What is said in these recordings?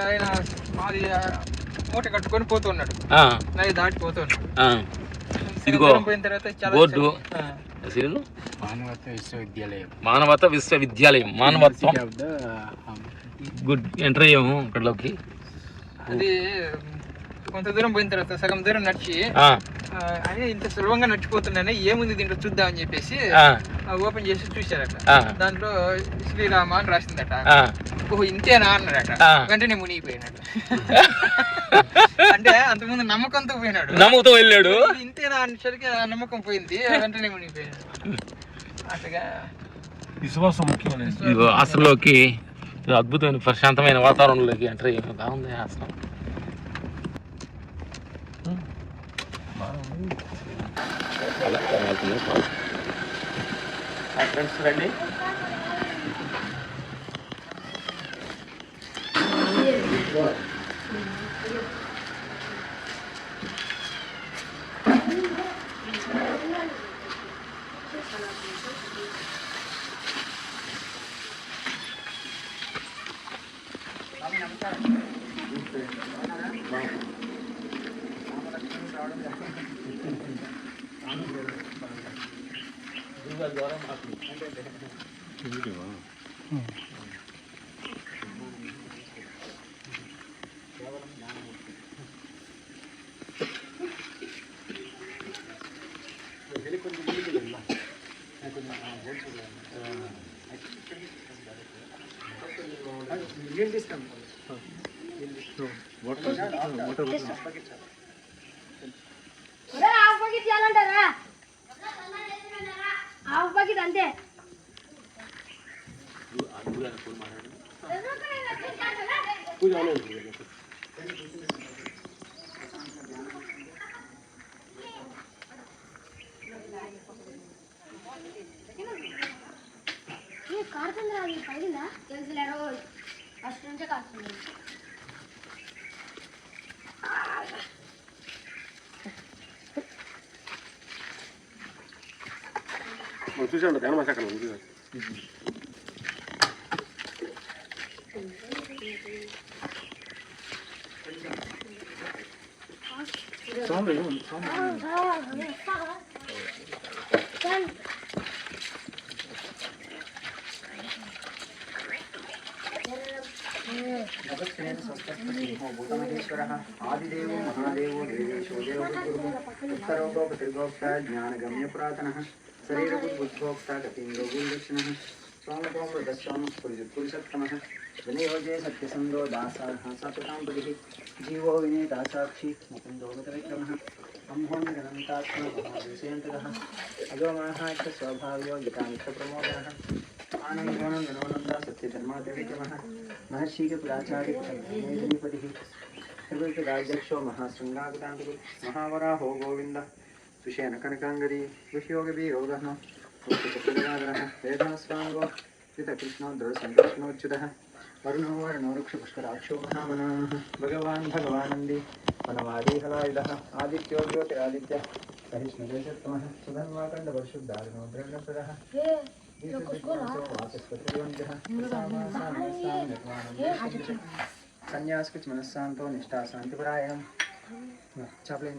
ఆయన అది మూట కట్టుకొని పోతున్నాడు, నది దాటిపోతున్నాడు. ఇదిగో పోయిన తర్వాత బోర్డు మానవత విశ్వవిద్యాలయం మానవత్వం గుడ్ ఎంటర్ అయ్యాము ఇక్కడలోకి. అది కొంత దూరం పోయిన తర్వాత సగం దూరం నడిచి అని ఇంత సులభంగా నడిచిపోతున్నానే ఏముంది దీంట్లో చూద్దాం అని చెప్పేసి ఓపెన్ చేసి చూశారట. దాంట్లో శ్రీరామ అని రాసిందట. ఓహో ఇంతేనా అన్నాడట. వెంటనే మునిగిపోయినాడు. అంటే అంతకుముందు నమ్మకంతో పోయినాడు, నమ్మకంతో వెళ్ళాడు. ఇంతేనా అనేసరికి ఆ నమ్మకం పోయింది, వెంటనే మునిగిపోయినాడు. అట్లాగా విశ్వాసం ముఖ్యం. అసలులోకి అద్భుతమైన ప్రశాంతమైన వాతావరణంలోకి ఎంటర్ అయ్యాము. బాగుంది ఆసనం. ఫ్రెండ్స్ రండి. అంతే కారుతుంది రాదు పైన తెలుసులేరో ఫస్ట్ నుంచే కాస్తుంది. చూసాడు కానీ మాకు అక్కడ ఆదిదేవో మహాదేవో దేవేశో దేవోత్తరోగోపతిర్గోప్త జ్ఞానగమ్య పురాతనః శరీరబుద్భోక్త గతీంద్రో గురుదక్షిణః పురుషోత్తమః వినియోగే సత్యసందో దాసాః సతతాం పదిః జీవో వినేతా సాక్షి ముకుందోగతవిక్రమః బ్రహ్మోన్నగనంతాత్మ మహాదేశయంతకః అగమః చ స్వభావ్యో జితాంక్ష ప్రమోదనః ఆనందోనందనోనంద సత్యధర్మాతివిక్రమః महर्षि प्राचार्य राजक्षो महाशृंगागतांगुरु महावराहो गोविंद सुषेण कनकांगरी विषयोगीरोधः वेदास्वांगो कृष्णो दृढ़संकृष्णोच्युतः वरुणो वर्णो वृक्षपुष्कराक्षो महामनाः भगवानंदी वनवादी हलायुधः आदित्यो ज्योतिरादित्य सहिष्णुदेशोत्तमः सुधन्वाकण्डवर्षुद्धारिणो ब्रह्मप्रदः संन्यास कुछ मनस्सांतो निष्ठा शांतिपरायणम चापले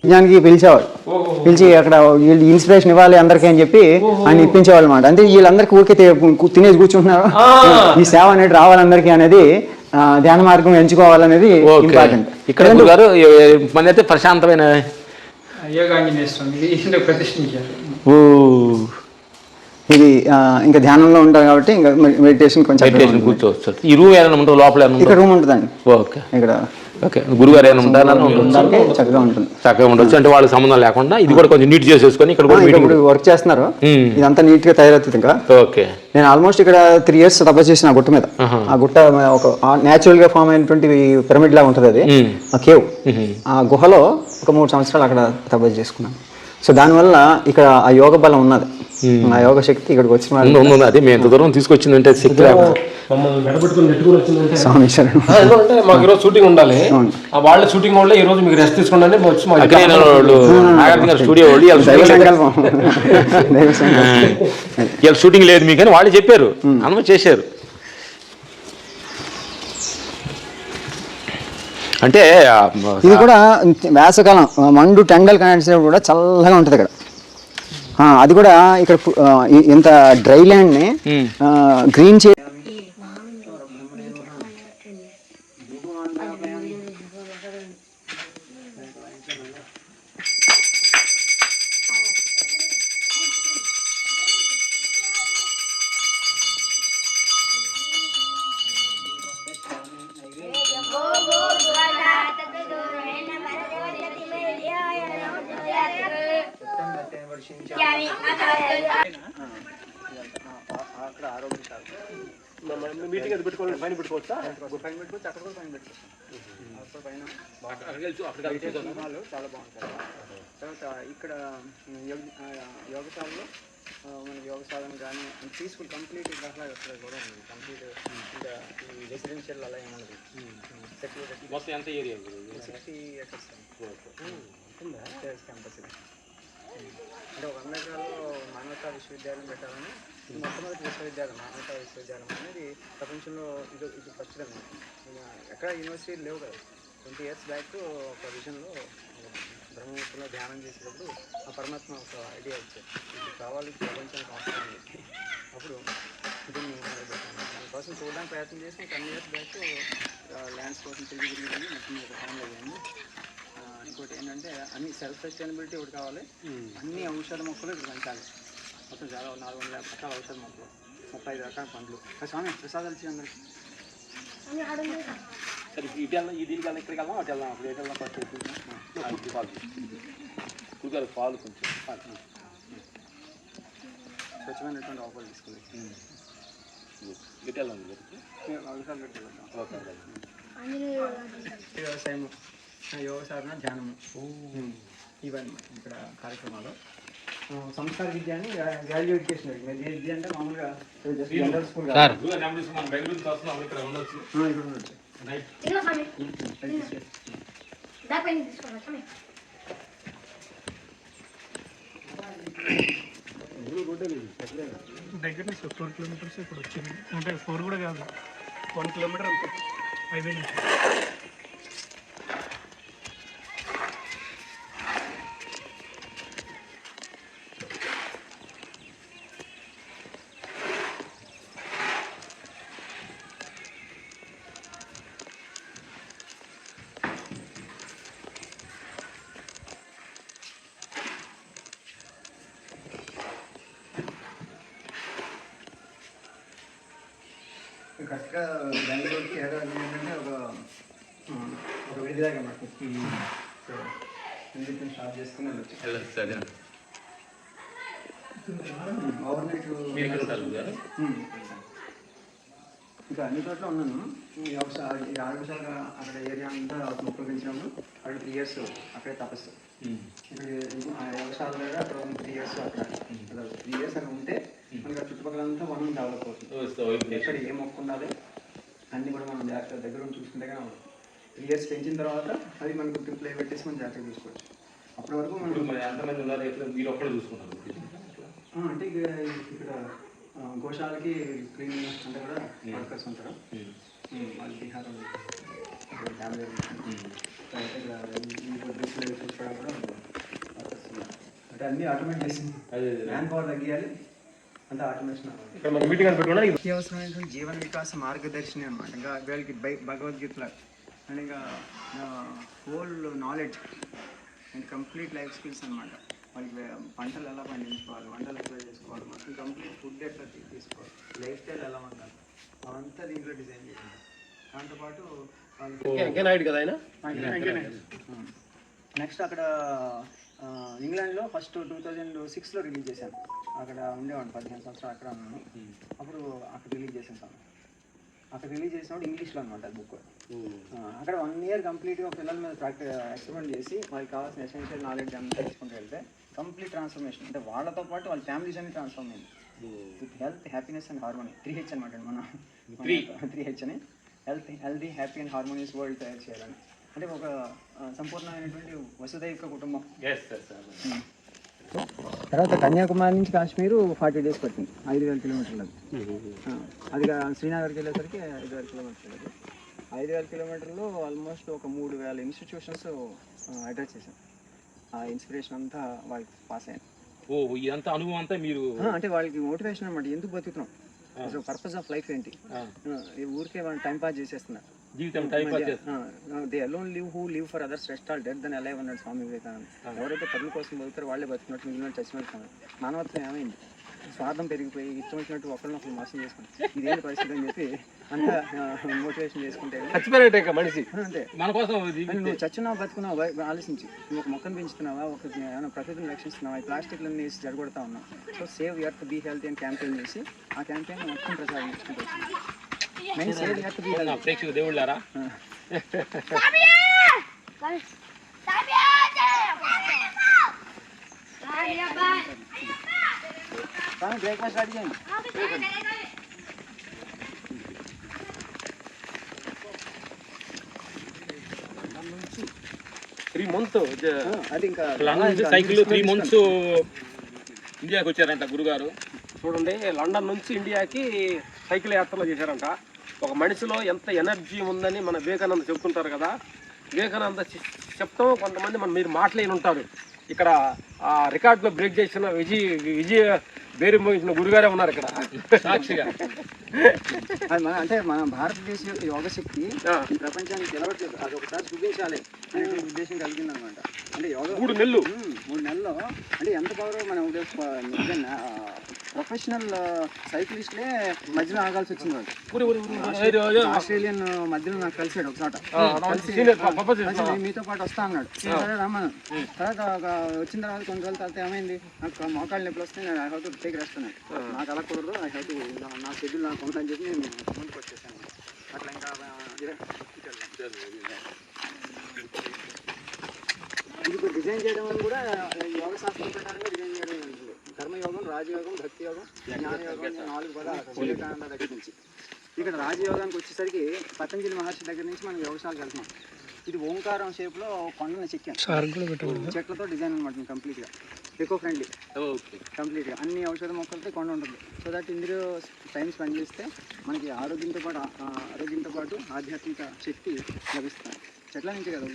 యజ్ఞానికి పిలిచేవాడు, పిలిచి అక్కడ వీళ్ళు ఇన్స్పిరేషన్ ఇవ్వాలి అందరికీ అని చెప్పి ఆయన ఇప్పించేవాళ్ళు అనమాట. అంటే వీళ్ళందరికీ ఊరికే తినేసి కూర్చుంటున్నారు, ఈ సేవ అనేది రావాలందరికీ అనేది ధ్యాన మార్గం ఎంచుకోవాలనేది ఇంపార్టెంట్. ఇక్కడ గారు మన అయితే ప్రశాంతమైన యోగాంజనేయ స్వామి ప్రతిష్ఠించారు. ఇది ఇంకా ధ్యానంలో ఉంటారు కాబట్టి ఇంకా మెడిటేషన్ కొంచెం కూర్చోవచ్చు. ఈ రూమ్ ఏమైనా ఉంటుంది లోపల? ఇక్కడ రూమ్ ఉంటుందండి. ఓకే, ఇక్కడ ఓకే. గురుగారు ఏమైనా ఉంటారా? చక్కగా ఉంటుంది, చక్కగా ఉండొచ్చు. అంటే వాళ్ళకి సంబంధం లేకుండా ఇది కూడా కొంచెం నీట్ చేసేసుకొని ఇక్కడ కూడా వర్క్ చేస్తున్నారు. ఇదంతా నీట్ గా తయారవుతుంది. ఇంకా ఓకే, నేను ఆల్మోస్ట్ ఇక్కడ 3 years తపస్సు చేసిన ఆ గుట్ట మీద. ఆ గుట్ట ఒక న్యాచురల్ గా ఫామ్ అయినటువంటి పిరమిడ్ లాగా ఉంటుంది అది, ఆ కేవ్. ఆ గుహలో ఒక 3 సంవత్సరాలు అక్కడ తపస్సు చేసుకున్నాను. సో దానివల్ల ఇక్కడ ఆ యోగ బలం ఉన్నది, ఆ యోగ శక్తి ఇక్కడికి వచ్చిన అదే మేము ఎంత దూరం తీసుకొచ్చిందంటే శక్తి స్వామి శరణం. మాకు ఈరోజు షూటింగ్ ఉండాలి, వాళ్ళ షూటింగ్ వాళ్ళే ఈ రోజు మీకు రెస్ట్ తీసుకోండి. స్టూడియో వాళ్ళు షూటింగ్ లేదు మీకు అని వాళ్ళు చెప్పారు, అనుమతి చేశారు. అంటే ఇది కూడా వేసవకాలం మండు టెండల్ కానిసినప్పుడు కూడా చల్లగా ఉంటుంది ఇక్కడ. అది కూడా ఇక్కడ ఇంత డ్రై ల్యాండ్ ని గ్రీన్ చే మీటింగ్ అది పెట్టుకోవాలి, పైన పెట్టుకోవచ్చా? చాలా బాగుంటుంది. తర్వాత ఇక్కడ యోగశాలలో మన యోగ సాధన కానీ పీస్ఫుల్ కంప్లీట్ అట్లాగే వస్తుంది కూడా ఉంది. కంప్లీట్ ఇంకా ఈ రెసిడెన్షియల్ అలా ఏమన్నది మొత్తం ఎంత ఏరియా? 60 acres campus. అంటే ఒక అమెరికాలో మానవతా విశ్వవిద్యాలయం పెట్టాలని మొట్టమొదటి విశ్వవిద్యాలయం, మానవతా విశ్వవిద్యాలయం అనేది ప్రపంచంలో ఇది ఫస్ట్ అనమాట. ఎక్కడ యూనివర్సిటీలు లేవు కదా. 20 years బ్యాక్ ఒక విజన్లో బ్రహ్మముహూర్తంలో ధ్యానం చేసేటప్పుడు ఆ పరమాత్మ ఒక ఐడియా వచ్చారు, ఇది కావాలి ప్రపంచానికి అవసరం అని. అప్పుడు దీన్ని దానికోసం చూడడానికి ప్రయత్నం చేసి 10 years బ్యాక్ ల్యాండ్స్ కోసం తిరిగి మొత్తం ఒక ఫైనల్ అయ్యాము. ఇంకోటి ఏంటంటే అన్ని సెల్ఫ్ సస్టైనబిలిటీ ఒకటి కావాలి, అన్ని ఔషధ మొక్కలు ఇక్కడ పెంచాలి. మొత్తం చాలా 400 రకాల ఔషధ మొక్కలు, 35 రకాల పండ్లు. స్వామి ప్రసాదాలు ఇచ్చి అందరికి సరే ఇటు వెళ్దాం, ఈ దీనికి వెళ్దాం, ఇక్కడికి వెళ్దాం, అటు వెళ్దాం. అప్పుడు ఎటు వెళ్దాం? ఫస్ట్ పాలు కూరగాయలు పాలు కొంచెం స్వచ్ఛమైనటువంటి ఆఫర్లు తీసుకుంది. ఇటు వెళ్దాం. వ్యవసాయం, యోగ సాధన, ధ్యానము, ఇవన్నీ ఇక్కడ కార్యక్రమాలు. సంస్కార విద్య అని వాల్యూ ఎడ్యుకేషన్. విద్య అంటే మామూలుగా జనరల్ స్కూల్ కాదు. దగ్గర నుంచి 4 kilometers ఇప్పుడు వచ్చింది. అంటే 4 కూడా కాదు, 1 kilometer అంతే హైవే నుంచి. కరెక్ట్గా బెంగళూరుకి హైదరాబాద్ ఏంటంటే ఒక విడిదాకా మాకు. సో ఇంటిని స్టార్ట్ చేసుకుని వెళ్ళొచ్చు. ఓవర్నైట్ ఇంకా అన్ని చోట్ల ఉన్నాను. ఆరోగ్యశాఖ అక్కడ ఏరియా అంతా మొక్కలు పెంచినప్పుడు అక్కడ 3 years అక్కడే తపస్సు. ఇక్కడ వ్యవసాయాలు కూడా అక్కడ 3 years అక్కడ 3 years అక్కడ ఉంటే మనకి చుట్టుపక్కలంతా వనం డెవలప్ అవుతుంది. ఎక్కడ ఏ మొక్క ఉండాలి అన్నీ కూడా మనం జాగ్రత్త దగ్గర చూసుకుంటే కానీ 3 years పెంచిన తర్వాత అది మనకు ట్రిప్లే పెట్టేసి మనం జాగ్రత్తగా చూసుకోవచ్చు. అప్పటి వరకు మనం ఎంతమంది ఉన్నారు? మీరు ఒక్కడే చూసుకున్నారు అంటే ఇక్కడ గోశాలకి క్లీనింగ్ అంతా కూడా వర్కర్స్ ఉంటారు. వాళ్ళు బీహార్ ఫ్యామిలీ ఇక్కడ డ్రెస్సులు చూసుకోవడం కూడా వర్కర్స్ ఉన్నారు. అంటే అన్నీ ఆటోమేట్ చేసింది, మ్యాన్ పవర్ తగ్గియాలి, అంతా ఆటోమేషన్. అత్యవసరమైనటువంటి జీవన వికాస మార్గదర్శిని అనమాట. ఇంకా వీళ్ళకి భగవద్గీతలో అండ్ ఇంకా whole knowledge and complete life skills అనమాట. వాళ్ళకి పంటలు ఎలా పండించుకోవాలి, వంటలు ఎట్లా చేసుకోవాలి, మొత్తం కంప్లీట్ ఫుడ్ ఎట్లా తీసుకోవాలి, లైఫ్ స్టైల్ ఎలా ఉండాలి, అవంతా దీంట్లో డిజైన్ చేసింది. దాంతోపాటు నెక్స్ట్ అక్కడ ఇంగ్లాండ్లో ఫస్ట్ 2006లో రిలీజ్ చేశాను. అక్కడ ఉండేవాడిని 15 సంవత్సరాలు అక్కడ ఉన్నాను. అప్పుడు అక్కడ రిలీజ్ చేసాను సార్. అక్కడ రిలీజ్ చేసినప్పుడు ఇంగ్లీష్లో అనమాట అది బుక్. అక్కడ 1 year కంప్లీట్గా పిల్లల మీద ఎక్స్పెరిమెంట్ చేసి వాళ్ళకి కావాల్సిన ఎసెన్షియల్ నాలెడ్జ్ అంతా తెలుసుకుంటూ వెళ్తే కంప్లీట్ ట్రాన్స్ఫర్మేషన్. అంటే వాళ్ళతో పాటు వాళ్ళ ఫ్యామిలీస్ అన్ని ట్రాన్స్ఫార్మ్ అయింది. With health, happiness and harmony. 3H అనమాట. మన 3H అని healthy, happy and harmonious world తయారు చేయాలని. అంటే ఒక సంపూర్ణమైనటువంటి వసుదైక కుటుంబం. తర్వాత కన్యాకుమారి నుంచి కాశ్మీరు 40 days పట్టింది, 5,000 kilometers. అది శ్రీనగర్కి వెళ్ళేసరికి 5,000 kilometers. 5,000 kilometers ఆల్మోస్ట్ ఒక 3,000 ఇన్స్టిట్యూషన్స్ అటాచ్ చేశాను. ఆ ఇన్స్పిరేషన్ అంతా వాళ్ళకి పాస్ అయ్యాను. ఇదంతా అనుభవం అంతా మీరు అంటే వాళ్ళకి మోటివేషన్ అనమాట. ఎందుకు బతుకుతున్నాం, అసలు పర్పస్ ఆఫ్ లైఫ్ ఏంటి, ఊరికే వాళ్ళు టైం పాస్ చేసేస్తున్నారు. జీవితం time pass they alone live who live for others rest all dead than alive అన్నాడు స్వామి వివేకానంద. ఎవరైతే పదుల కోసం బతుకుతారో వాళ్ళే బతుకున్నట్టు, మిగిలిన చచ్చినట్టు. మానవత్వం ఏమైంది, స్వార్థం పెరిగిపోయి ఇష్టం వచ్చినట్టు ఒకరినొకరు మోసం చేసుకుంటాం. ఇదేంటి పరిస్థితి అని చెప్పి అంతా మోటివేషన్ చేసుకుంటే మనిషి అంతే. మన కోసం నువ్వు చచ్చున్నావు బతుకున్నావు ఆలోచించి, నువ్వు ఒక మొక్కను పెంచుతున్నావా, ఒక ఏమైనా ప్రకృతిని రక్షిస్తున్నావా, ఈ ప్లాస్టిక్లన్నీ వేసి జరగొడతా ఉన్నావు. So save earth be healthy అని క్యాంపెయిన్ చేసి ఆ క్యాంపెయిన్ మొత్తం ప్రచారం చేసుకుంటూ వచ్చింది. ప్రేక్షకు దేవుళ్ళారా బ్రేక్ఫాస్ట్ రెడీ చేయండి. 3 months అది ఇంకా సైకిల్ 3 months ఇండియాకి వచ్చారంట గురుగారు. చూడండి, లండన్ నుంచి ఇండియాకి సైకిల్ యాత్రలో చేశారంట. ఒక మనిషిలో ఎంత ఎనర్జీ ఉందని మన వివేకానంద చెప్తుంటారు కదా. వివేకానంద చెప్తాం, కొంతమంది మీరు మాట్లాడి ఉంటారు. ఇక్కడ ఆ రికార్డులో బ్రేక్ చేసిన విజయ బేరు మోగించిన గురుగారే ఉన్నారు ఇక్కడ సాక్షిగా. అంటే మన భారతదేశ యోగ శక్తి ఈ ప్రపంచానికి తెలవట్లేదు, అది ఒకసారి చూపించాలి అనే ఉద్దేశం కలిగింది అనమాట. అంటే యోగా 3 నెలలు 3 నెలల్లో అంటే ఎంత పవర్. మనం ప్రొఫెషనల్ సైక్లిస్ట్లే మధ్యలో ఆగాల్సి వచ్చింది. వాళ్ళు ఆస్ట్రేలియన్ మధ్యలో నాకు కలిసాడు ఒకసాట. మీతో పాటు వస్తా అన్నాడు. సరే రమ్మను. తర్వాత వచ్చిన తర్వాత కొన్ని రోజుల తర్వాత ఏమైంది, నాకు మోకాళ్ళు నొప్పులు వస్తే నేను I have to take rest అన్నాడు. నాకు అలా కుదరదు, ఐ హ్యావ్ టు నా షెడ్యూల్ నాకు ఉందని చెప్పి నేను ముందుకు వచ్చేసాను. అట్లా ఇంకా ఇది డిజైన్ చేయడం వల్ల కూడా యోగ శాస్త్రం ప్రకారంగా డిజైన్ చేయడం జరుగుతుంది. కర్మయోగం, రాజయోగం, భక్తి యోగం, జ్ఞానయోగం, 4 పదాలు వివేకానంద దగ్గర నుంచి. ఇక్కడ రాజయోగానికి వచ్చేసరికి పతంజలి మహర్షి దగ్గర నుంచి మనం యోగశాలకు వెళ్తున్నాం. ఇది ఓంకారం షేప్లో కొండని చెక్కాను, చెట్లతో డిజైన్ అనమాట. కంప్లీట్గా ఎకో ఫ్రెండ్లీ, కంప్లీట్గా అన్ని ఔషధ మొక్కలతో కొండ ఉంటుంది. సో దట్ ఇందులో టైం స్పెండ్ చేస్తే మనకి ఆరోగ్యంతో పాటు ఆధ్యాత్మిక శక్తి లభిస్తుంది. చెట్ల నుంచి కదా.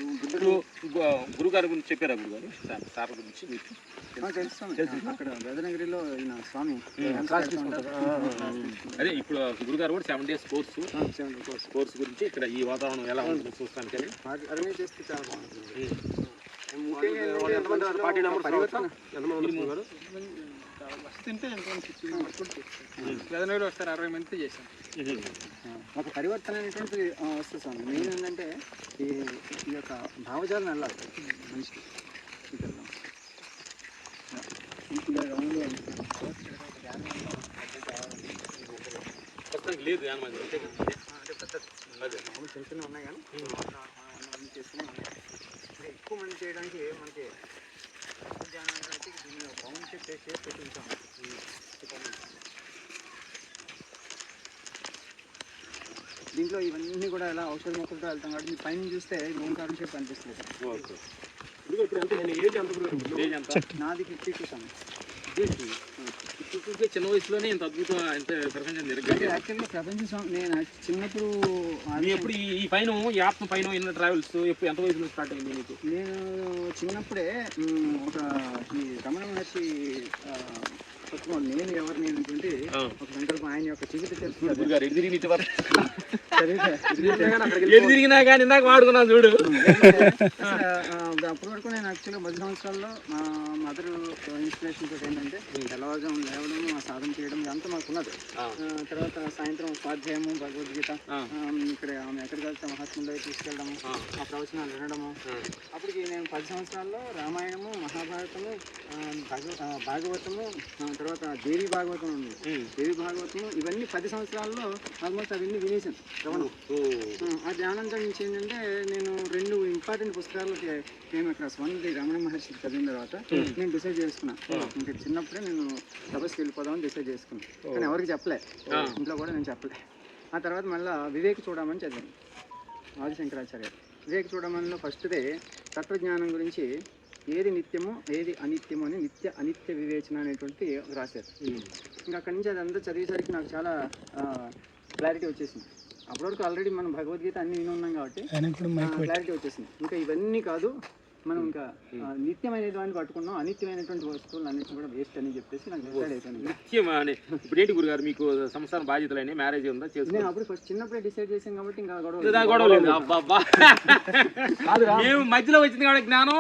గురుగారి గురించి చెప్పారా గురుగారు సార్ గురించి? తెలుస్తాను, అక్కడ వేదనగిరిలో ఈయన స్వామి. అదే ఇప్పుడు గురుగారు కూడా 7 days కోర్సు గురించి ఇక్కడ ఈ వాతావరణం ఎలా ఉంటుంది చూస్తానికి అరేంజ్ చేస్తే చాలా బాగుంటుంది. వేదనగిరి వస్తారు 60 మంది చేశాను. ఒక పరివర్తన అనేటువంటి వస్తుంది స్వామి. మెయిన్ ఏంటంటే ఈ యొక్క భావజాలం వెళ్ళాలి మనిషికి. లేదు అంటే పెద్ద చిన్న చిన్న ఉన్నాయి కానీ చేసుకుని ఎక్కువ మంది చేయడానికి మనకి దీన్ని రౌండ్ షేప్ చేసి పెట్టుకుంటాం. దీంట్లో ఇవన్నీ కూడా ఎలా ఔషధ మొక్కలతో వెళ్తాం కాబట్టి పైన చూస్తే ఓంకారం షేప్ కనిపిస్తుంది. నాది 52 సంవత్సరం. ఊరికే చిన్న వయసులోనే ఇంత అద్భుతం ఇంత ప్రపంచం జరగదు. యాక్చువల్గా ప్రపంచం నేను చిన్నప్పుడు ఎప్పుడు ఈ పైన ఈ ఆత్మ పైన ఇన్న ట్రావెల్స్ ఎప్పుడు ఎంత వయసులో స్టార్ట్ అయింది మీకు? నేను చిన్నప్పుడే ఒక ఈ రమణ మహర్షి పుస్తకం నేను ఎవరిని అనుకుంటే ఒక సంకల్పం ఆయన యొక్క జీవిత తిరిగినా కానీ ఇందాక వాడుకున్నాను చూడు. అప్పటి వరకు నేను యాక్చువల్గా 10 సంవత్సరాల్లో మా మదర్ ఇన్స్పిరేషన్ తోటి ఏంటంటే తెల్లవారుజాము లేవడం సాధన చేయడం ఇదంతా మాకు ఉన్నది. తర్వాత సాయంత్రం స్వాధ్యాయము భగవద్గీత ఇక్కడ ఆమె ఎక్కడికి వెళ్తే మహాత్ములు తీసుకెళ్ళడము ఆ ప్రవచనాలు వినడము. అప్పటికి నేను 10 సంవత్సరాల్లో రామాయణము మహాభారతము భాగవతము తర్వాత దేవి భాగవతం ఉంది. దేవి భాగవతము ఇవన్నీ 10 సంవత్సరాల్లో ఆల్మోస్ట్ అవన్నీ వినేసాను శ్రవణం. ఆ ధ్యానంతో నుంచి ఏంటంటే నేను 2 ఇంపార్టెంట్ పుస్తకాలు ఫేమస్ క్లాస్ 1 రమణ మహర్షి చదివిన తర్వాత నేను డిసైడ్ చేసుకున్నాను. ఇంకా చిన్నప్పుడే నేను తపస్సుకి వెళ్ళిపోదామని డిసైడ్ చేసుకున్నాను. కానీ ఎవరికి చెప్పలే, ఇంట్లో కూడా నేను చెప్పలే. ఆ తర్వాత మళ్ళీ వివేక చూడమని చదివాను ఆదిశంకరాచార్య. వివేక చూడమనిలో ఫస్ట్దే తత్వజ్ఞానం గురించి ఏది నిత్యమో ఏది అనిత్యమో అని నిత్య అనిత్య వివేచన అనేటువంటి రాశారు. ఇంకా అక్కడి నుంచి అదంతా చదివేసరికి నాకు చాలా క్లారిటీ వచ్చేసింది. అప్పటివరకు ఆల్రెడీ మనం భగవద్గీత అన్ని విని ఉన్నాం కాబట్టి క్లారిటీ వచ్చేసింది. ఇంకా ఇవన్నీ కాదు, మనం ఇంకా నిత్యమైనటువంటి పట్టుకున్నాం, అనిత్యమైనటువంటి వస్తువులు అన్నింటినీ కూడా వేస్ట్ అని చెప్పేసి నాకు డిసైడ్ అయిపోయింది. నిత్యం అని ఇప్పుడు ఏంటి గురుగారు మీకు సంసార బాధ్యతలు మ్యారేజ్ ఉందా? నేను అప్పుడు ఫస్ట్ చిన్నప్పుడే డిసైడ్ చేసాం కాబట్టి ఇంకా గొడవ లేదు. మేము మధ్యలో వచ్చింది కాబట్టి జ్ఞానం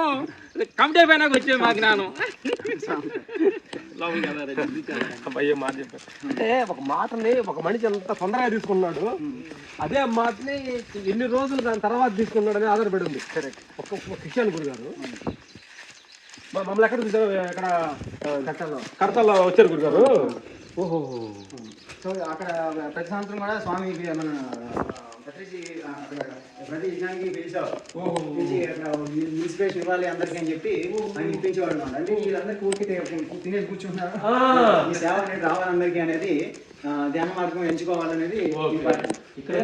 కమిటీ అయిపోయినాక వచ్చే మా జ్ఞానం. అంటే ఒక మాటని ఒక మనిషి ఎంత తొందరగా తీసుకున్నాడు, అదే మాటని ఎన్ని రోజులు దాని తర్వాత తీసుకున్నాడు అని ఆధారపడి ఉంది. ఒక విషయాన్ని గురుగారు మమ్మల్ని ఎక్కడ చూసారు? ఎక్కడ కడతల్లో వచ్చారు గురుగారు. ఓహో, సో అక్కడ ప్రతి సంవత్సరం కూడా స్వామి మన ప్రతి యజ్ఞానికి పిలిచావు, ఇన్స్పిరేషన్ ఇవ్వాలి అందరికీ అని చెప్పి ఆయన ఇప్పించేవాడు అనమాట. అంటే వీళ్ళందరికీ ఊరికి తినేసి కూర్చుంటున్నారు, ఈ సేవ అనేది రావాలందరికీ అనేది ధ్యాన మార్గం ఎంచుకోవాలనేది ఇక్కడ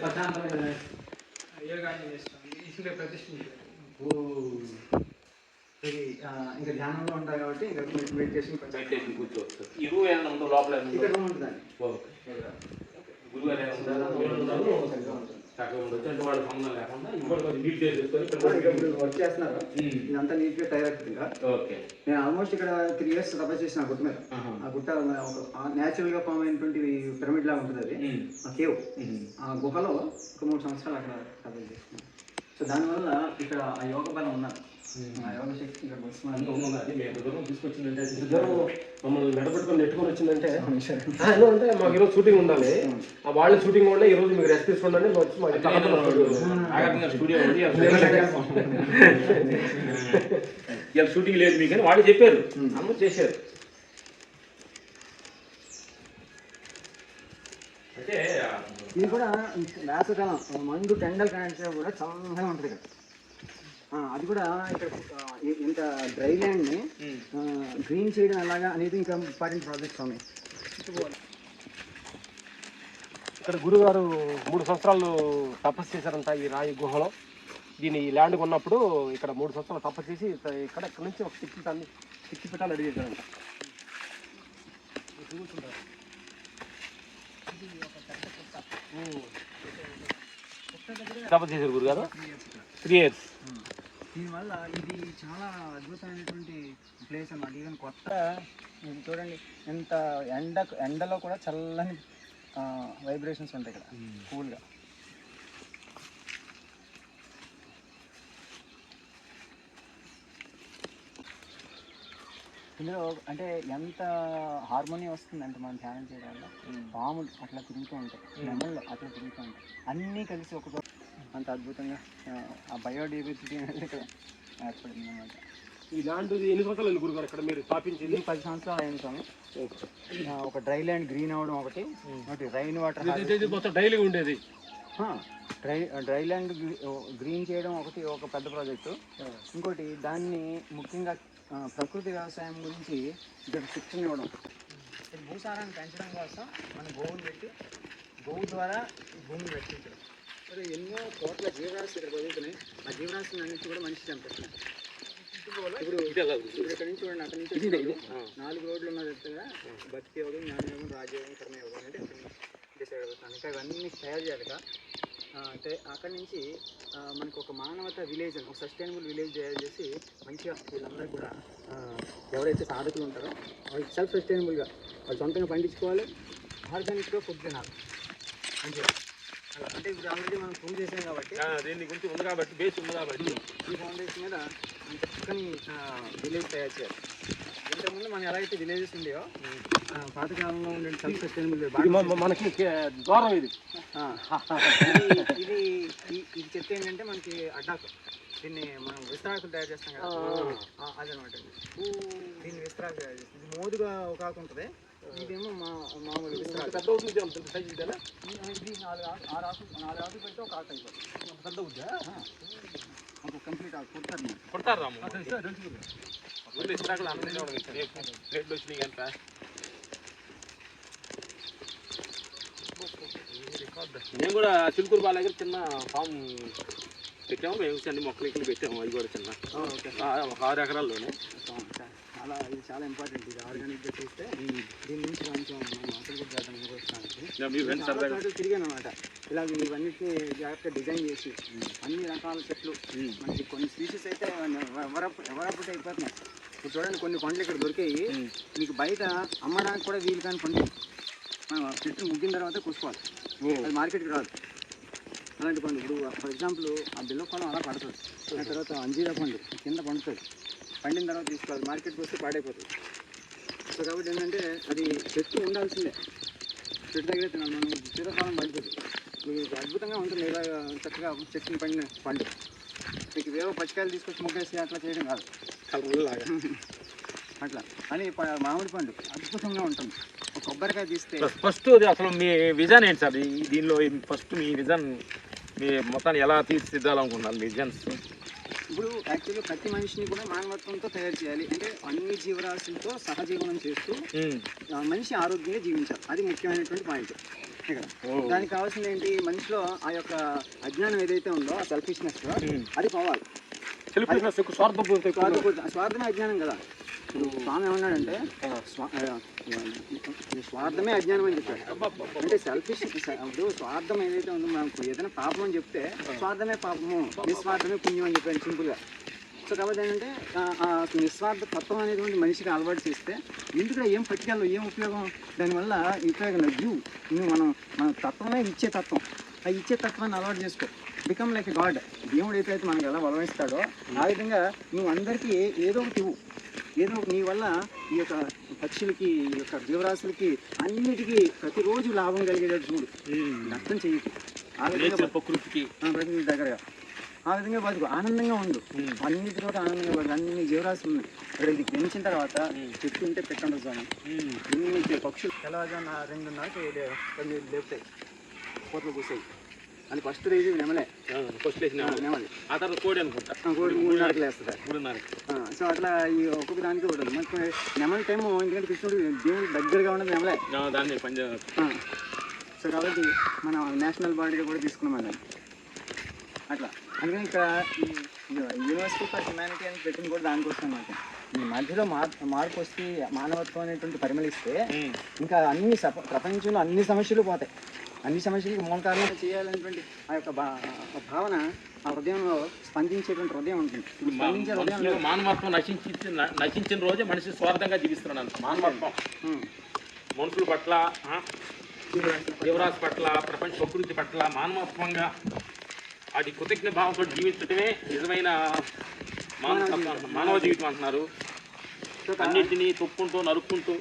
ప్రశాంతమైన యోగాన్ని చేస్తాం, ఈశ్వర ప్రతిష్ఠించారు. ఇంకా ధ్యానంలో ఉంటారు కాబట్టి ఇంకా మెడిటేషన్ కూర్చోవచ్చు. ఈ రూమ్ ఏమన్నా లోపల ఇక్కడ రూమ్ ఉంటుందండి. వర్క్ చేస్తున్నారు, ఇదంతా నీట్ గా తయారవుతుంది. నేను ఆల్మోస్ట్ ఇక్కడ 3 years తపస్సు చేసిన ఆ గుట్ట మీద. ఆ గుట్ట న్యాచురల్ గా ఫామ్ అయినటువంటి పిరమిడ్ లాగా ఉంటుంది అది, ఆ కేవ్. ఆ గుహలో ఒక 3 సంవత్సరాలు అక్కడ తపస్సు చేస్తున్నాను. సో దానివల్ల ఇక్కడ ఆ యోగ బలం ఉన్నారు, ఆ యోగ శక్తి ఇక్కడ తీసుకొచ్చిందంటే మమ్మల్ని నడబెట్టుకొని నెట్టుకొని వచ్చిందంటే అంటే మాకు ఈరోజు షూటింగ్ ఉండాలి, ఆ వాళ్ళ షూటింగ్ వల్ల ఈ రోజు మీకు రెస్ట్ తీసుకోండి స్టూడియో ఇలా షూటింగ్ లేదు మీకు అని వాళ్ళు చెప్పారు, అమ్మ చేశారు. అంటే ఇది కూడా వేసవికాలం మందు టెండల్ కాంటే కూడా చల్లగా ఉంటుంది ఇక్కడ. అది కూడా ఇక్కడ ఇంత డ్రై ల్యాండ్ని గ్రీన్ చేయడం ఎలాగా అనేది ఇంకా ఇంపార్టెంట్ ప్రాజెక్ట్ ఉన్నాయి. ఇక్కడ గురుగారు 3 సంవత్సరాలు తపస్సు చేశారంట ఈ రాయి గుహలో. దీని ఈ ల్యాండ్ కొన్నప్పుడు ఇక్కడ 3 సంవత్సరాలు తపస్సు చేసి ఇక్కడ నుంచి ఒక శక్తి పెట్టాలి రెడీ చేశారంట. తపస్సు చేశారు గురుగారు 3 years. దీనివల్ల ఇది చాలా అద్భుతమైనటువంటి ప్లేస్ అన్నమాట. ఈవెన్ కొత్త చూడండి, ఎంత ఎండలో కూడా చల్లని వైబ్రేషన్స్ ఉంటాయి ఇక్కడ కూల్గా. ఇందులో అంటే ఎంత హార్మోని వస్తుందంటే మనం ధ్యానం చేయడం వల్ల పాములు అట్లా తిరుగుతూ ఉంటాయి, నెమళ్ళు అట్లా తిరుగుతూ ఉంటాయి, అన్నీ కలిసి ఒక అంత అద్భుతంగా ఆ బయోడైవర్సిటీ అనేది ఇక్కడ ఏర్పడింది అన్నమాట. ఈ ల్యాండ్ ఎన్ని సంవత్సరాలు గురుగారు ఇక్కడ మీరు స్థాపించింది? 10 సంవత్సరాలు అయింది స్వామి. ఒక డ్రై ల్యాండ్ గ్రీన్ అవడం ఒకటి రైన్ వాటర్ డైలీ ఉండేది. డ్రై ల్యాండ్ గ్రీన్ చేయడం ఒకటి ఒక పెద్ద ప్రాజెక్టు. ఇంకోటి దాన్ని ముఖ్యంగా ప్రకృతి వ్యవసాయం గురించి ఇక్కడ శిక్షణ ఇవ్వడం, భూసారాన్ని పెంచడం కోసం మన గోవులు పెట్టి గోవు ద్వారా భూమిని రక్షించడం. మరి ఎన్నో కోట్ల జీవరాశులు ఇక్కడ బతుకుతున్నాయి, ఆ జీవరాశులు అన్నింటి కూడా మనిషి చంపేస్తున్నాయి. పోవాలా ఇప్పుడు ఇక్కడ నుంచి చూడండి, అక్కడ నుంచి 4 రోడ్లు ఉన్న దగ్గర భక్తి యోగం, జ్ఞానయోగం, రాజయోగం, కర్మయోగం అంటే అక్కడ డిసైడ్ అవుతాను. ఇంకా ఇవన్నీ తయారు చేయాలి. అంటే అక్కడి నుంచి మనకు ఒక మానవత విలేజ్ అని, ఒక సస్టైనబుల్ విలేజ్ తయారు చేసి మంచిగా వీళ్ళందరూ కూడా ఎవరైతే సాధకులు ఉంటారో వాళ్ళు సెల్ఫ్ సస్టైనబుల్గా వాళ్ళు సొంతంగా పండించుకోవాలి, ఆర్గానిక్గా ఫుడ్ తినాలి మంచిగా. అలా అంటే ఇప్పుడు ఆల్రెడీ మనం ప్రూవ్ చేసాం కాబట్టి, దీని గురించి ఉంది కాబట్టి, బేస్ ఉంది కాబట్టి ఈ ఫౌండేషన్ మీద చక్కని విలేజ్ తయారు చేయాలి. ఇంతకుముందు మనం ఎలా అయితే విలేజెస్ ఉండేవో పాతకాలంలో ఉండే సెల్ఫ్ సస్టైనబుల్ మనకి దూరం ఇది. ఇది ఇది చెప్తే ఏంటంటే మనకి అడ్డాకు, దీన్ని మనం విస్తరాకులు తయారు చేస్తాం కదా, అదనమాట. దీన్ని విస్తరాకు తయారు చేస్తాం. ఇది మోదుగా ఒక ఆకు ఉంటుంది, ఇదేమో మామూలు విస్తరాకు. పెద్ద అవుతుంది సైజ్ ఇదేనా? ఇది 4 ఆకులు పెడితే ఒక ఆకు అయిపోతుంది. పెద్ద అవుద్దా? ఒక కంప్లీట్ ఆకు కొడతారు. కొడతారు రాము ప్లేట్లు వచ్చినాయి కనుక. మేము కూడా చిలుకూరు బాల దగ్గర చిన్న ఫామ్ పెట్టాము, మేము చిన్న మొక్కలు ఇక్కడ పెట్టాము. అది కూడా చిన్న ఒక 6 ఎకరాల్లోనే. చాలా ఇది చాలా ఇంపార్టెంట్. ఇది ఆర్గానిక్గా చేస్తే దీని నుంచి కొంచెం మనం అసలు కూడా చేద్దాం తిరిగాను అనమాట. ఇలాగ ఇవన్నిటిని జాగ్రత్తగా డిజైన్ చేసి అన్ని రకాల చెట్లు మనకి కొన్ని స్పీషీస్ అయితే ఎవరప్పుడు అయిపోతున్నాయి. ఇప్పుడు చూడండి, కొన్ని పండ్లు ఇక్కడ దొరికాయి, మీకు బయట అమ్మడానికి కూడా వీలు కాని పండ్లు. మనం చెట్టు ముగ్గిన తర్వాత కూసుకోవాలి, అది మార్కెట్కి రాదు. అలాంటి పండు ఇప్పుడు ఫర్ ఎగ్జాంపుల్ ఆ బిల్లపండు అలా పడుతుంది, ఆ తర్వాత అంజీరా పండు కింద పండుతుంది, పండిన తర్వాత తీసుకోవాలి, మార్కెట్కి వస్తే పాడైపోతుంది. సో కాబట్టి ఏంటంటే అది చెట్టు ఉండాల్సిందే, చెట్టు దగ్గర తినాలి. మనం శీతాకాలం పండుతుంది, మీకు అద్భుతంగా ఉంటుంది. ఇలా చక్కగా చెట్టుని పండిన పండు మీకు వేవో పచ్చికాయలు తీసుకొచ్చి ముగ్గేసి అట్లా చేయడం కాదు, అట్లా అని మామిడి పండు అద్భుతంగా ఉంటుంది. ఒక కొబ్బరికాయ తీస్తే ఫస్ట్ అసలు మీ విజన్ ఏంటి సార్? దీనిలో ఫస్ట్ మీ విజన్, మీ మొత్తాన్ని ఎలా తీర్చిదిద్దాలనుకుంటున్నారు మీ విజన్స్? ఇప్పుడు యాక్చువల్గా ప్రతి మనిషిని కూడా మానవత్వంతో తయారు చేయాలి. అంటే అన్ని జీవరాశులతో సహజీవనం చేస్తూ మనిషి ఆరోగ్యంగా జీవించాలి, అది ముఖ్యమైనటువంటి పాయింట్ ఇక్కడ. దానికి కావాల్సింది ఏంటి, మనిషిలో ఆ యొక్క అజ్ఞానం ఏదైతే ఉందో, ఆ సెల్ఫిష్నెస్ అది పోవాలి. స్వార్థమే అజ్ఞానం కదా. ఇప్పుడు స్వామి ఏమన్నాడంటే స్వార్థమే అజ్ఞానం అని చెప్పాడు. అంటే సెల్ఫిష్ ఇప్పుడు స్వార్థం ఏదైతే ఉందో, మనకు ఏదైనా పాపం అని చెప్తే స్వార్థమే పాపము, నిస్వార్థమే పుణ్యం అని చెప్పాడు సింపుల్గా. సో కాబట్టి ఏంటంటే ఆ నిస్వార్థ తత్వం అనేటువంటి మనిషికి అలవాటు చేస్తే ఎందుకంటే ఏం పట్టుకెళ్ళవు, ఏం ఉపయోగం, దానివల్ల ఉపయోగం లేదు. నువ్వు మన తత్వమే ఇచ్చే తత్వం, ఆ ఇచ్చే తత్వాన్ని అలవాటు చేసుకో, బికమ్ లైక్ ఎ గాడ్. దేవుడు అయితే మనకు ఎలా బలమిస్తాడో ఆ విధంగా నువ్వు అందరికీ ఏదో ఒకటి ఇవ్వు. ఏదో నీ వల్ల ఈ యొక్క పక్షులకి, ఈ యొక్క జీవరాశులకి అన్నిటికీ ప్రతిరోజు లాభం కలిగేటట్టు చూడు, నష్టం చేయకు. ఆ విధంగా ప్రకృతి దగ్గరగా ఆ విధంగా బతుకు, ఆనందంగా ఉండు, అన్నిటితో ఆనందంగా బతుకు. అన్ని జీవరాశులు ఉన్నాయి ఇక్కడ. ఇది పెంచిన తర్వాత చెట్టు ఉంటే పెట్టండి స్వామి, ఎన్ని పక్షులు తెల్లవారుజామున 2:30కి లేపుతాయి, కోతలు కూసాయి. అని ఫస్ట్ రేజు నెమలే, నెమలి. ఆ తర్వాత కోడి అనుకుంటా, కోడి 3:30కి లేస్తుంది, 3:30. సో అట్లా ఈ ఒక్కొక్క దానికి కూడా మనకు నెమలి టైము, ఎందుకంటే కృష్ణుడు దేవుడు దగ్గరగా ఉన్నది నెమలే దాన్ని పని. సో కాబట్టి మనం నేషనల్ బాడీగా కూడా తీసుకున్నాం దాన్ని అట్లా. అందుకని ఇక్కడ ఈ యూనివర్సిటీ ఫర్ హ్యుమానిటీ అని పెట్టింది కూడా దానికోసం అనమాట. ఈ మధ్యలో మార్పు వస్తే మానవత్వం అనేటువంటి పరిమళిస్తే ఇంకా అన్ని ప్రపంచంలో అన్ని సమస్యలు పోతాయి. అన్ని సమస్యలకు మూల కారణం చేయాలనేటువంటి ఆ యొక్క భావన ఆ హృదయంలో స్పందించేటువంటి హృదయం ఉంటుంది. స్పందించే హృదయంలో మానవత్వం నశించిన రోజే మనిషి స్వార్థంగా జీవిస్తున్నాడు. మానవత్వం మనుషుల పట్ల, జీవరాశి పట్ల, ప్రపంచ ప్రకృతి పట్ల మానవత్వంగా అది కృతజ్ఞ భావంతో జీవించడమే నిజమైన మానవ జీవితం అంటున్నారు. అన్నింటినీ తొక్కుంటూ నరుక్కుంటూ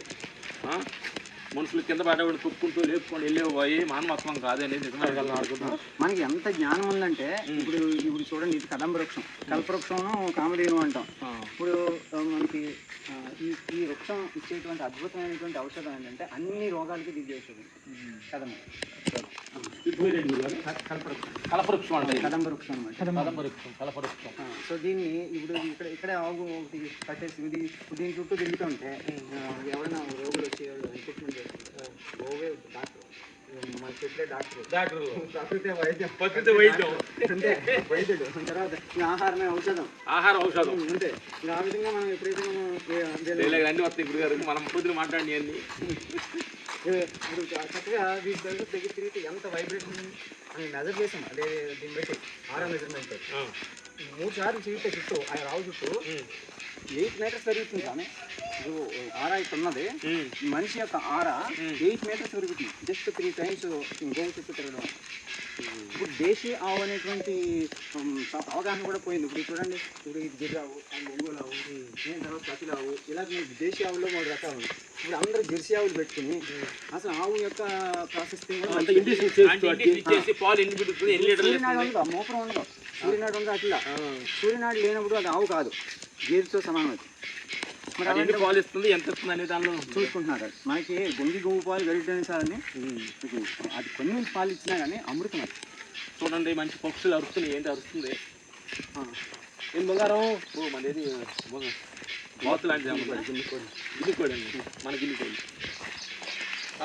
మనుషులు కింద పడేవాడిని తొక్కుంటూ లేపుకొని వెళ్ళేవి మానవత్వం కాదనేది నిజమైన అనుకుంటున్నాం. మనకి ఎంత జ్ఞానం ఉందంటే ఇప్పుడు చూడండి, ఇది కదంబ వృక్షం, కల్పవృక్షం, కామధేను అంటాం. ఇప్పుడు మనకి ఈ వృక్షం ఇచ్చేటువంటి అద్భుతమైనటువంటి ఔషధం ఏంటంటే అన్ని రోగాలకి దివ్య ఔషధం కదంబ. కల్పవృక్షం అంటే కదంబ వృక్షం అన్నమాట. కల్పవృక్షం. సో దీన్ని ఇప్పుడు ఇక్కడే ఆగు ఒకటి కట్టేసి దీని చుట్టూ తిరుగుతూ ఉంటే ఎవరైనా రోగులు వచ్చేవాళ్ళు ట్రీట్మెంట్ చేస్తుంటారు. ఓవే డాక్టర్ మన చెట్లే డాక్టర్, డాక్టర్లు ప్రకృతి వైద్యం, ప్రకృతి వైద్యం అంతే వైద్యుడు. తర్వాత ఇంకా ఆహారమే ఔషధం, ఆహారం ఔషధం అంతే. ఇంకా ఆ విధంగా మనం ఎప్పుడైతే అన్ని వస్తాయి గురుగారు. మనం పొద్దున మాట్లాడి అన్ని ఇప్పుడు చక్కగా వీటి దగ్గర తిరిగితే ఎంత వైబ్రేషన్ అని మెజర్ చేసాం. అదే దీన్ని బట్టి ఆరా మెజర్మెంట్ 3 సార్లు తిరిగితే చుట్టూ ఆ రావు చుట్టూ 8 మీటర్స్ పెరుగుతుంది. కానీ ఇప్పుడు ఆరా ఇక్కడ ఉన్నది, మనిషి యొక్క ఆరా 8 మీటర్స్ పెరుగుతుంది జస్ట్ 3 టైమ్స్ గోవు చుట్టూ తిరగడం. ఇప్పుడు దేశీ ఆవు అనేటువంటి అవగాహన కూడా పోయింది. ఇప్పుడు చూడండి, ఇప్పుడు ఇది గిర్రావు, అది ఒంగోలు ఆవు, నేను తర్వాత కపిలావు, ఇలా దేశీ ఆవుల్లో 3 రకాలు. ఇప్పుడు అందరూ జెర్సీ ఆవులు పెట్టుకుని అసలు ఆవు యొక్క ప్రాసెసింగ్ సూర్యనాడు ఉండదు, మోపరం ఉండదు, సూర్యనాడు ఉండదు. అట్లా సూర్యనాడు లేనప్పుడు అది ఆవు కాదు, గేదెతో సమానం. అది మరి ఎన్ని పాలు ఇస్తుంది, ఎంత ఇస్తుంది అనే దానిలో చూసుకుంటున్నారు. మనకి గొంగి గోవు పాలు గరిటనిసాలని అది కొన్ని పాలు ఇచ్చినా కానీ అమృతం. అది చూడండి, మంచి పక్షులు అరుస్తున్నాయి. ఏంటి అరుస్తుంది? ఏం బంగారం? ఓ మనది బాతు లాంటిది గిల్లికోడి. గిల్లికోడి అండి, మన గిల్లికోడి.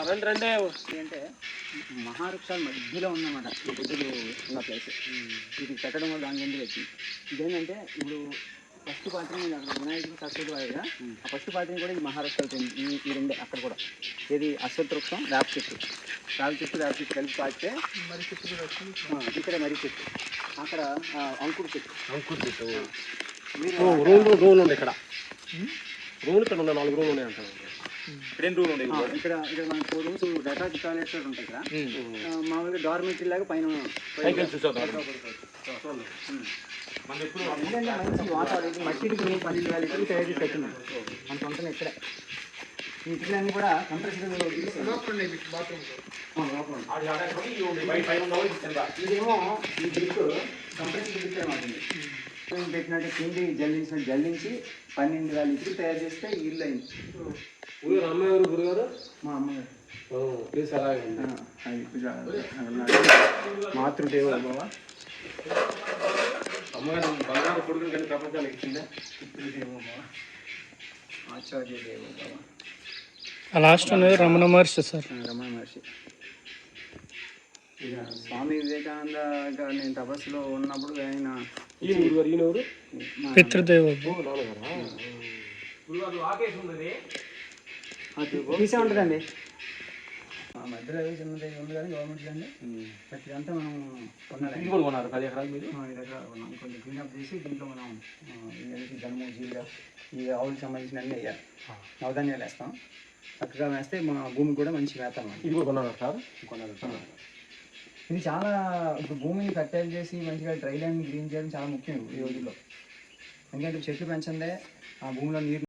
రండి అంటే మహావృక్షాల మధ్యలో ఉందన్నమాట ఈ బుద్ధుడు ఉన్న ప్లేస్. ఇది పెట్టడం వల్ల దాని ఎందుకు వచ్చింది. ఇదేంటంటే ఇప్పుడు ఫస్ట్ పార్టీని వినాయకుడు సరస్వతి వారిగా ఆ ఫస్ట్ పార్టీని కూడా ఈ మహారాష్ట్రలో ఈ రెండే. అక్కడ కూడా ఏది అశ్వత్థ వృక్షం, వేప చెట్టు కలిపి పాటితే ఇక్కడ మర్రి చెట్టు, అక్కడ అంకుడు చెట్టు. మీరు రూములు ఉన్నాయి ఇక్కడ, రూములు ఇక్కడ ఉన్నాయి, 4 రూములు ఉన్నాయి అంటారు. ఇక్కడ మన 4 రూమ్స్ అటాచ్ టాయిలెట్స్ ఉంటాయి. ఇక్కడ మామూలుగా డార్మెటరీ లాగా పైన మంచి వాతావరణం. మట్టికి 12 లీటర్లు తయారు చేసి పెట్టింది మన సొంతంగా ఇక్కడే. ఈ ఇటుకలన్నీ కూడా కంప్రెసర్ ఇదేమో ఈ గిఫ్ట్ కంప్రెసర్ గిఫ్ట్ మాట్లాడింది. పెట్టినట్టు కింది జల్లించి 12,000 లీటర్లు తయారు చేస్తే ఈ ఇల్లు అయింది. అమ్మగారు గురుగారు మా అమ్మగారు మాతృదేవ బాబా అమ్మగారు బంగారు కొడుకుని కానీ ప్రపంచానికి ఇచ్చిందా? ఆచార్య దేవ బాబా. లాస్ట్ అనేది రమణ మహర్షి సార్. రమణ మహర్షి. ఇక స్వామి వివేకానంద గారు నేను తపస్సులో ఉన్నప్పుడు ఆయన పితృదేవ తీసే ఉంటుందండి. మధ్యలో చిన్నది ఉంది కానీ గవర్నమెంట్ అండి. బట్ ఇదంతా మనం కొనాలి. 10 ఎకరాలు మీరు కొన్నాం. కొంచెం క్లీనప్ చేసి దీంట్లో మనం జనము, జీలుగా, ఈ ఆవులకు సంబంధించిన అన్నీ వేయాలి. నవధాన్యాలు వేస్తాం. చక్కగా వేస్తే మన భూమి కూడా మంచి వేస్తాం. ఇది కూడా కొన్నారు సార్? కొనాలి. ఇది చాలా ఇప్పుడు భూమిని ఫర్టైల్ చేసి మంచిగా డ్రై ల్యాండ్ గ్రీన్ చేయడం చాలా ముఖ్యం ఈ రోజుల్లో. ఎందుకంటే చెట్లు పెంచందే ఆ భూమిలో నీరు